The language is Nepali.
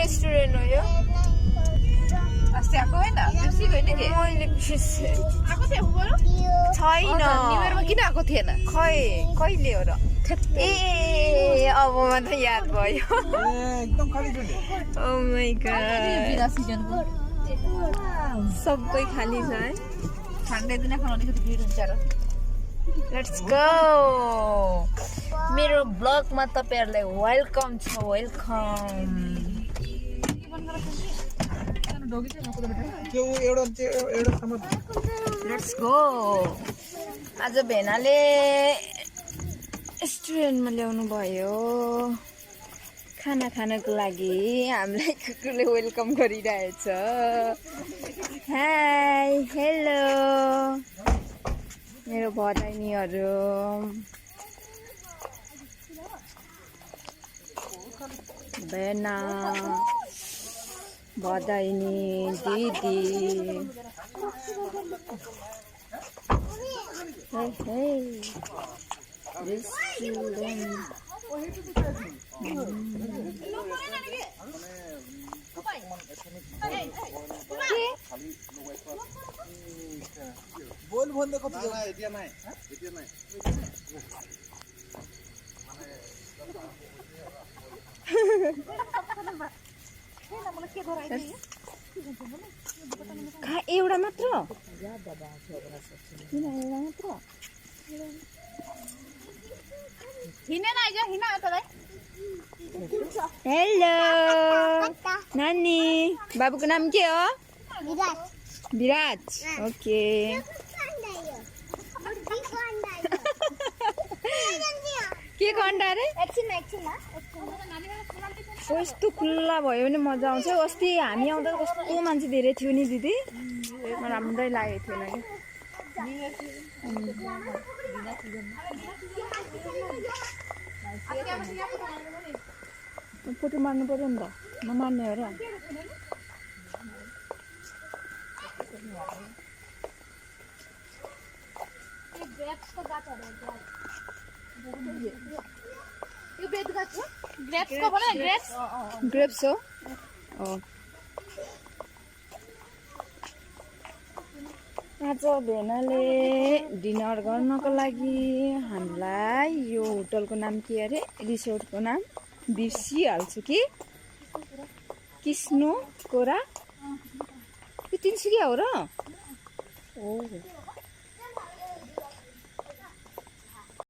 रेस्टुरेन्ट हो यो अस्ति आएको होइन बिर्सिको होइन कि मैले बिर्सेँ आएको थियो बरु छैन न्यु इयरमा किन आएको थिएन खै कहिले हो र ए अब त याद भयो एकदम खाली छ नि ओ माय गॉड बिदा सिजनको सबै खाली छ है ठन्डै दिन खानु अलिकति भिड हुन्छ र लेट्स गो मेरो ब्लगमा तपाईहरुलाई वेलकम छ वेलकम त्यो एउटा सामान लेट्स गो आज भेनाले रेस्टुरेन्टमा ल्याउनु भयो खाना खानको लागि हामीलाई कुकुरले वेलकम गरिरहेछ हाई हेलो मेरो भदैनीहरू बेना भदैनी दिदी हे हे रेस्टुरेन्ट बोल भन्दा कति जग्गा এতিয়া নাই एउटा मात्र किन एउटा मात्र हिँडेन आइज हिँड तँलाई हेलो नानी बाबुको नाम के हो विराज ओके के अन्डा रे कस्तो खुल्ला भयो भने मजा आउँछ अस्ति हामी आउँदा कस्तो मान्छे धेरै थियो नि दिदी राम्रै लागेको थिएन कि फोटो मार्नु पर्यो नि त नमार्ने हो र ग्रेप्स हो आज भेनाले डिनर गर्नको लागि हामीलाई यो होटलको नाम के अरे रिसोर्टको नाम बिर्सिहाल्छु कि किस्नो कोरा यो तिनसुकिया हो र ओ